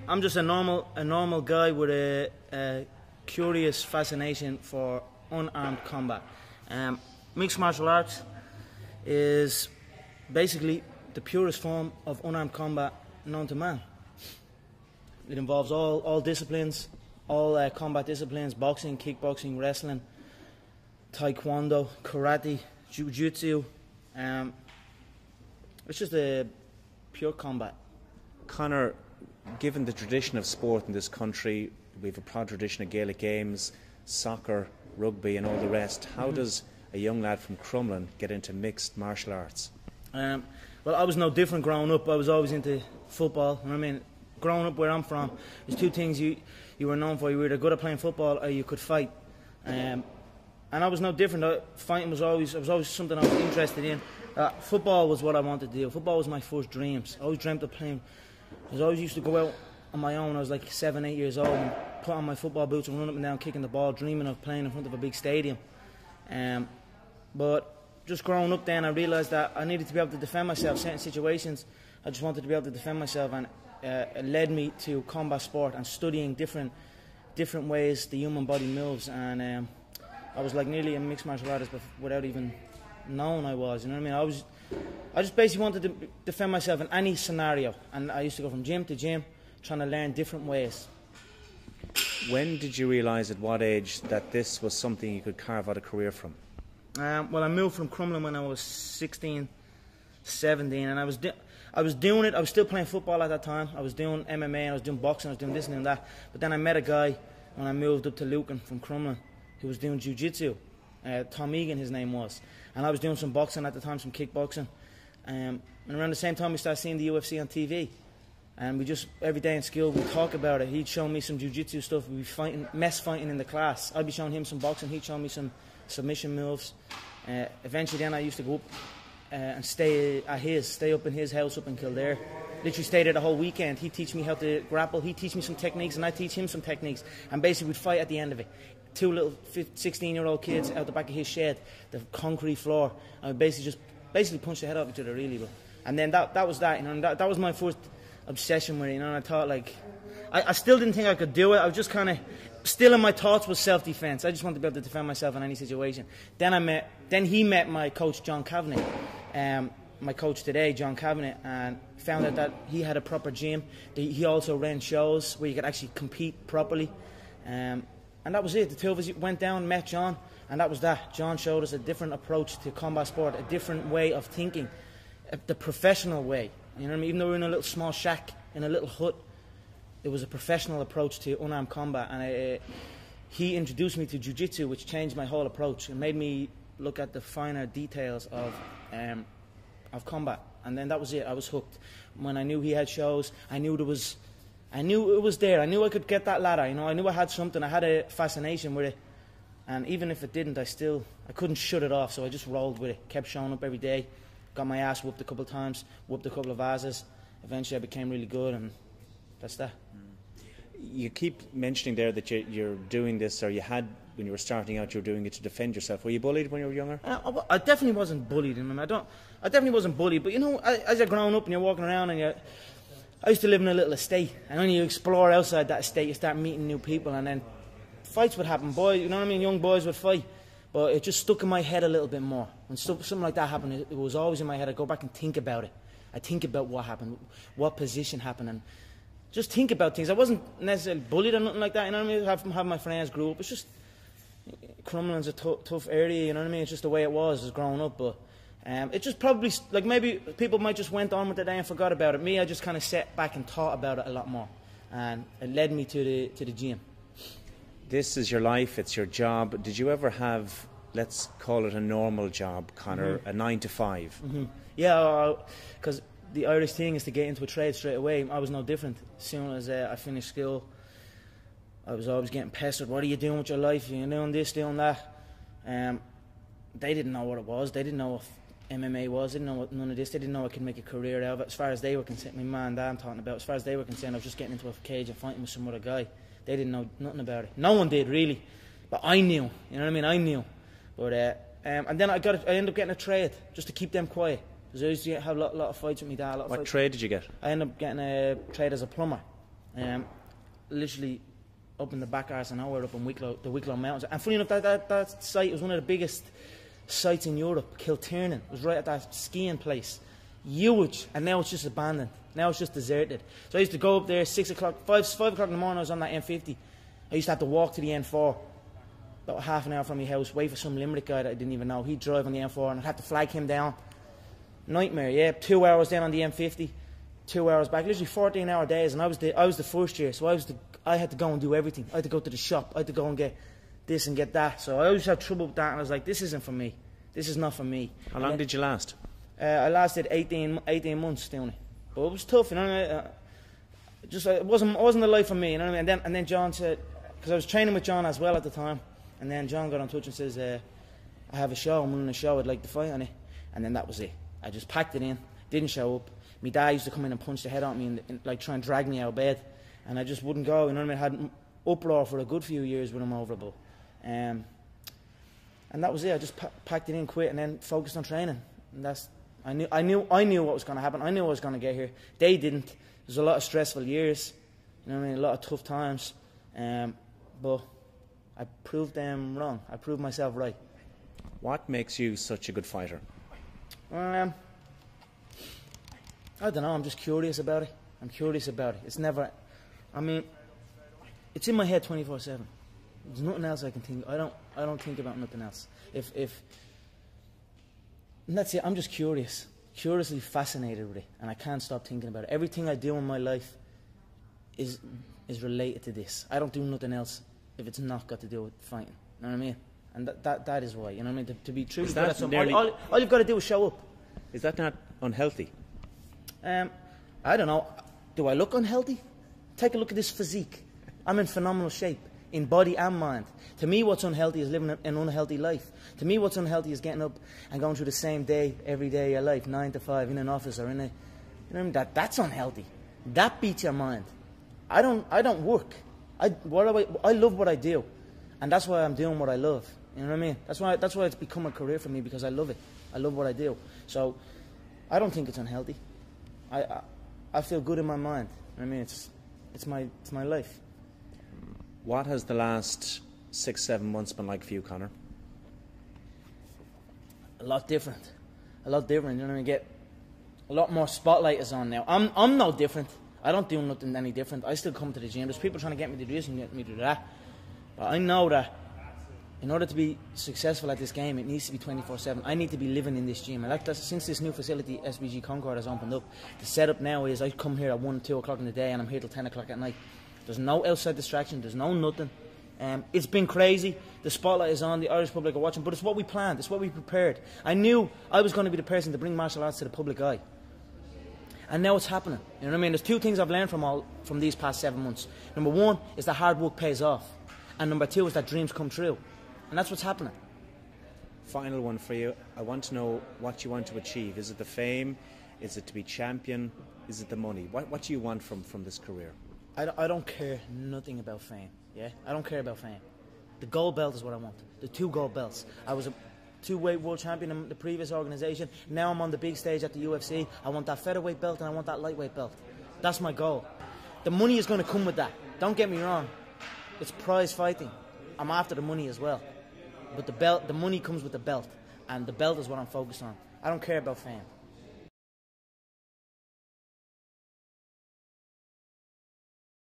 I'm just a normal guy with a curious fascination for unarmed combat. Mixed martial arts is basically the purest form of unarmed combat known to man. It involves all disciplines, all combat disciplines: boxing, kickboxing, wrestling, taekwondo, karate, jiu-jitsu. It's just a pure combat. Conor, given the tradition of sport in this country, we have a proud tradition of Gaelic games, soccer, rugby and all the rest. How does a young lad from Crumlin get into mixed martial arts? Well, I was no different growing up. I was always into football. You know what I mean? Growing up where I'm from, there's two things you were known for. You were either good at playing football or you could fight. And I was no different. Fighting was always something I was interested in. Football was what I wanted to do. Football was my first dreams. I always dreamt of playing. I always used to go out on my own. I was like 7, 8 years old and put on my football boots and run up and down kicking the ball, dreaming of playing in front of a big stadium. But just growing up then, I realised that I needed to be able to defend myself. Certain situations, I just wanted to be able to defend myself, and it led me to combat sport and studying different ways the human body moves. And I was like nearly a mixed martial artist, but without even knowing I was. You know what I mean? I just basically wanted to defend myself in any scenario, and I used to go from gym to gym, trying to learn different ways. When did you realise, at what age, that this was something you could carve out a career from? Well, I moved from Crumlin when I was 16, 17, and I was doing it. I was still playing football at that time. I was doing MMA, I was doing boxing, I was doing this and that. But then I met a guy when I moved up to Lucan from Crumlin who was doing jiu-jitsu. Tom Egan, his name was. And I was doing some boxing at the time, some kickboxing. And around the same time we started seeing the UFC on TV. And we just, every day in school, we'd talk about it. He'd show me some jiu-jitsu stuff. We'd be mess fighting in the class. I'd be showing him some boxing. He'd show me some submission moves. Eventually then I used to go up and stay up in his house up in Kildare. Literally stayed there the whole weekend. He'd teach me how to grapple. He'd teach me some techniques and I'd teach him some techniques. And basically we'd fight at the end of it. Two little 16-year-old kids out the back of his shed, the concrete floor. And we basically punched the head off each other, really. But, and then that was that, you know, and that was my first obsession with it, you know, and I thought, like, I still didn't think I could do it. I was just kind of, still in my thoughts was self-defense. I just wanted to be able to defend myself in any situation. Then he met my coach, John Kavanagh, my coach today, John Kavanagh, and found out that he had a proper gym. He also ran shows where you could actually compete properly. And that was it. The two of us went down, met John, and that was that. John showed us a different approach to combat sport, a different way of thinking, the professional way. You know what I mean? Even though we were in a little small shack, in a little hut, it was a professional approach to unarmed combat. And he introduced me to jiu-jitsu, which changed my whole approach and made me look at the finer details of combat. And then that was it. I was hooked. When I knew he had shows, I knew it was there. I knew I could get that ladder. You know, I knew I had something. I had a fascination with it. And even if it didn't, I couldn't shut it off. So I just rolled with it. Kept showing up every day. Got my ass whooped a couple of times. Whooped a couple of asses. Eventually, I became really good, and that's that. You keep mentioning there that you're doing this, or you had, when you were starting out, you were doing it to defend yourself. Were you bullied when you were younger? I definitely wasn't bullied. I mean, I definitely wasn't bullied. But you know, as you're growing up and you're walking around, and I used to live in a little estate, and when you explore outside that estate, you start meeting new people, and then fights would happen. Boys, you know what I mean? Young boys would fight, but it just stuck in my head a little bit more. When something like that happened, it was always in my head. I'd go back and think about it. I think about what happened, what position happened, and just think about things. I wasn't necessarily bullied or nothing like that. You know what I mean? Have my friends grew up. It's just, Crumlin's a tough area. You know what I mean? It's just the way it was growing up, but. It just probably, like, maybe people might just went on with the day and forgot about it. Me, I just kind of sat back and thought about it a lot more, and it led me to the gym. This is your life, it's your job. Did you ever have, let's call it a normal job, Conor, a 9 to 5? Yeah, because the Irish thing is to get into a trade straight away. I was no different. As soon as I finished school, I was always getting pestered. What are you doing with your life? You're doing this, doing that. They didn't know what it was. They didn't know what MMA was. They didn't know what none of this. They didn't know I could make a career out of it. As far as they were concerned, my man and dad I'm talking about, as far as they were concerned, I was just getting into a cage and fighting with some other guy. They didn't know nothing about it. No one did, really. But I knew. You know what I mean? I knew. But and then I ended up getting a trade just to keep them quiet. Because I used to have a lot of fights with my dad. What trade did you get? I ended up getting a trade as a plumber. literally up in the back arse of nowhere, up in the Wicklow Mountains. And funny enough, that site was one of the biggest sites in Europe. Kilternan was right at that skiing place, huge, and now it's just abandoned. Now it's just deserted. So I used to go up there 6 o'clock, 5 o'clock in the morning. I was on that M50. I used to have to walk to the N4, about half an hour from my house, wait for some Limerick guy that I didn't even know. He'd drive on the M4, and I'd have to flag him down. Nightmare, yeah. 2 hours down on the M50, 2 hours back. Literally 14-hour days, and I was the first year, so I had to go and do everything. I had to go to the shop. I had to go and get this and get that. So I always had trouble with that, and I was like, this isn't for me. This is not for me. How long did you last? I lasted 18 months doing it, but it was tough, you know. It wasn't the life for me, you know what I mean. And then John said, because I was training with John as well at the time, and then John got in touch and says, I have a show. I'm running a show. I'd like to fight on it. And then that was it. I just packed it in. Didn't show up. My dad used to come in and punch the head out of me and like try and drag me out of bed, and I just wouldn't go. You know what I mean? I had uproar for a good few years with him over, but and that was it. I just packed it in, quit, and then focused on training. And I knew what was going to happen. I knew I was going to get here. They didn't. There's a lot of stressful years. You know what I mean? A lot of tough times. But I proved them wrong. I proved myself right. What makes you such a good fighter? I don't know. I'm just curious about it. I'm curious about it. It's never. I mean, it's in my head 24/7. There's nothing else I can think. I don't think about nothing else. And that's it. I'm just curious, curiously fascinated with it, and I can't stop thinking about it. Everything I do in my life is related to this. I don't do nothing else if it's not got to do with fighting. You know what I mean? And that is why. You know what I mean? To be truly good at something, all you've got to do is show up. Is that not unhealthy? I don't know. Do I look unhealthy? Take a look at this physique. I'm in phenomenal shape, in body and mind. To me, what's unhealthy is living an unhealthy life. To me, what's unhealthy is getting up and going through the same day every day of your life, 9 to 5, in an office or in a, you know what I mean? That's unhealthy. That beats your mind. I don't work. I love what I do, and that's why I'm doing what I love. You know what I mean? That's why it's become a career for me, because I love it. I love what I do. So I don't think it's unhealthy. I feel good in my mind. I mean, it's my life. What has the last 6-7 months been like for you, Conor? A lot different. You know what I mean? Get a lot more spotlight is on now. I'm no different. I don't do nothing any different. I still come to the gym. There's people trying to get me to do this and get me to do that. But I know that in order to be successful at this game, it needs to be 24/7. I need to be living in this gym. And that's since this new facility, SBG Concord, has opened up. The setup now is I come here at 1, 2 o'clock in the day, and I'm here till 10 o'clock at night. There's no outside distraction. There's no nothing. It's been crazy. The spotlight is on. The Irish public are watching. But it's what we planned. It's what we prepared. I knew I was going to be the person to bring martial arts to the public eye. And now it's happening. You know what I mean? There's two things I've learned from these past 7 months. Number one is that hard work pays off. And number two is that dreams come true. And that's what's happening. Final one for you. I want to know what you want to achieve. Is it the fame? Is it to be champion? Is it the money? What do you want from this career? I don't care nothing about fame. Yeah, I don't care about fame. The gold belt is what I want. The 2 gold belts. I was a 2-weight world champion in the previous organisation. Now I'm on the big stage at the UFC. I want that featherweight belt and I want that lightweight belt. That's my goal. The money is going to come with that. Don't get me wrong. It's prize fighting. I'm after the money as well. But the money comes with the belt. And the belt is what I'm focused on. I don't care about fame.